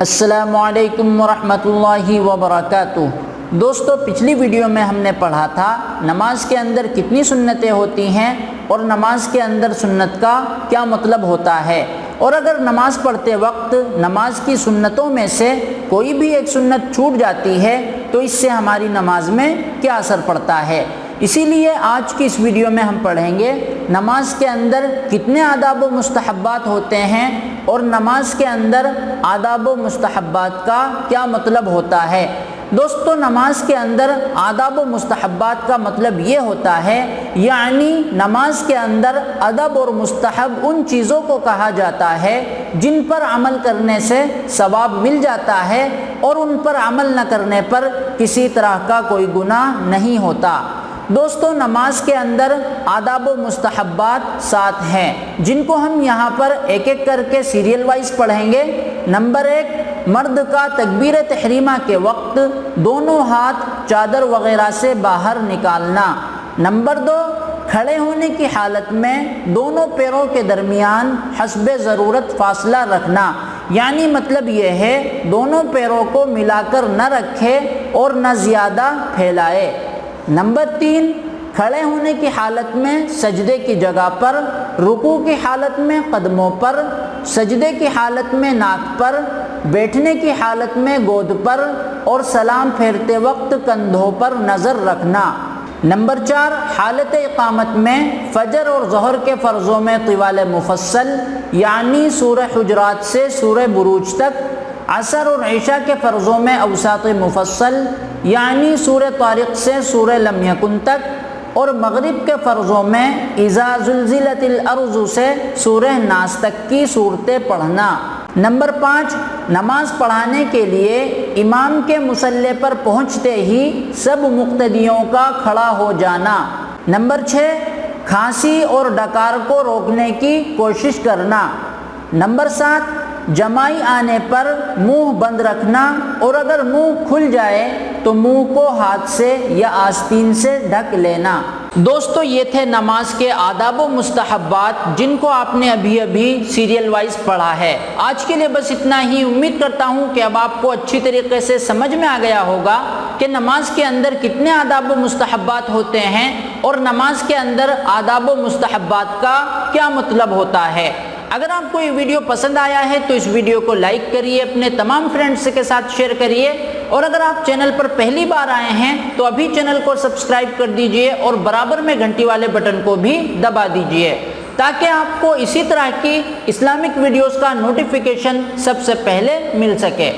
السلام علیکم ورحمۃ اللہ وبرکاتہ۔ دوستو، پچھلی ویڈیو میں ہم نے پڑھا تھا نماز کے اندر کتنی سنتیں ہوتی ہیں اور نماز کے اندر سنت کا کیا مطلب ہوتا ہے، اور اگر نماز پڑھتے وقت نماز کی سنتوں میں سے کوئی بھی ایک سنت چھوٹ جاتی ہے تو اس سے ہماری نماز میں کیا اثر پڑتا ہے۔ اسی لیے آج کی اس ویڈیو میں ہم پڑھیں گے نماز کے اندر کتنے آداب و مستحبات ہوتے ہیں اور نماز کے اندر آداب و مستحبات کا کیا مطلب ہوتا ہے۔ دوستو، نماز کے اندر آداب و مستحبات کا مطلب یہ ہوتا ہے، یعنی نماز کے اندر ادب اور مستحب ان چیزوں کو کہا جاتا ہے جن پر عمل کرنے سے ثواب مل جاتا ہے اور ان پر عمل نہ کرنے پر کسی طرح کا کوئی گناہ نہیں ہوتا۔ دوستو، نماز کے اندر آداب و مستحبات 7 ہیں جن کو ہم یہاں پر ایک ایک کر کے سیریل وائز پڑھیں گے۔ نمبر 1، مرد کا تکبیر تحریمہ کے وقت دونوں ہاتھ چادر وغیرہ سے باہر نکالنا۔ نمبر 2، کھڑے ہونے کی حالت میں دونوں پیروں کے درمیان حسب ضرورت فاصلہ رکھنا، یعنی مطلب یہ ہے دونوں پیروں کو ملا کر نہ رکھے اور نہ زیادہ پھیلائے۔ نمبر 3، کھڑے ہونے کی حالت میں سجدے کی جگہ پر، رکوع کی حالت میں قدموں پر، سجدے کی حالت میں ناک پر، بیٹھنے کی حالت میں گود پر اور سلام پھیرتے وقت کندھوں پر نظر رکھنا۔ نمبر 4، حالت اقامت میں فجر اور ظہر کے فرضوں میں طوال مفصل، یعنی سورہ حجرات سے سورہ بروج تک، عصر اور عشاء کے فرضوں میں اوساط مفصل، یعنی سورہ طارق سے سورہ لم یکن تک، اور مغرب کے فرضوں میں اذا زلزلت الارض سے سورہ ناس تک کی صورتیں پڑھنا۔ نمبر 5، نماز پڑھانے کے لیے امام کے مصلی پر پہنچتے ہی سب مقتدیوں کا کھڑا ہو جانا۔ نمبر 6، کھانسی اور ڈکار کو روکنے کی کوشش کرنا۔ نمبر 7، جمائی آنے پر منہ بند رکھنا اور اگر منہ کھل جائے تو منہ کو ہاتھ سے یا آستین سے ڈھک لینا۔ دوستو، یہ تھے نماز کے آداب و مستحبات جن کو آپ نے ابھی سیریل وائز پڑھا ہے۔ آج کے لیے بس اتنا ہی۔ امید کرتا ہوں کہ اب آپ کو اچھی طریقے سے سمجھ میں آ گیا ہوگا کہ نماز کے اندر کتنے آداب و مستحبات ہوتے ہیں اور نماز کے اندر آداب و مستحبات کا کیا مطلب ہوتا ہے۔ اگر آپ کو یہ ویڈیو پسند آیا ہے تو اس ویڈیو کو لائک کریے، اپنے تمام فرینڈز کے ساتھ شیئر کریے، اور اگر آپ چینل پر پہلی بار آئے ہیں تو ابھی چینل کو سبسکرائب کر دیجئے اور برابر میں گھنٹی والے بٹن کو بھی دبا دیجئے تاکہ آپ کو اسی طرح کی اسلامک ویڈیوز کا نوٹیفیکیشن سب سے پہلے مل سکے۔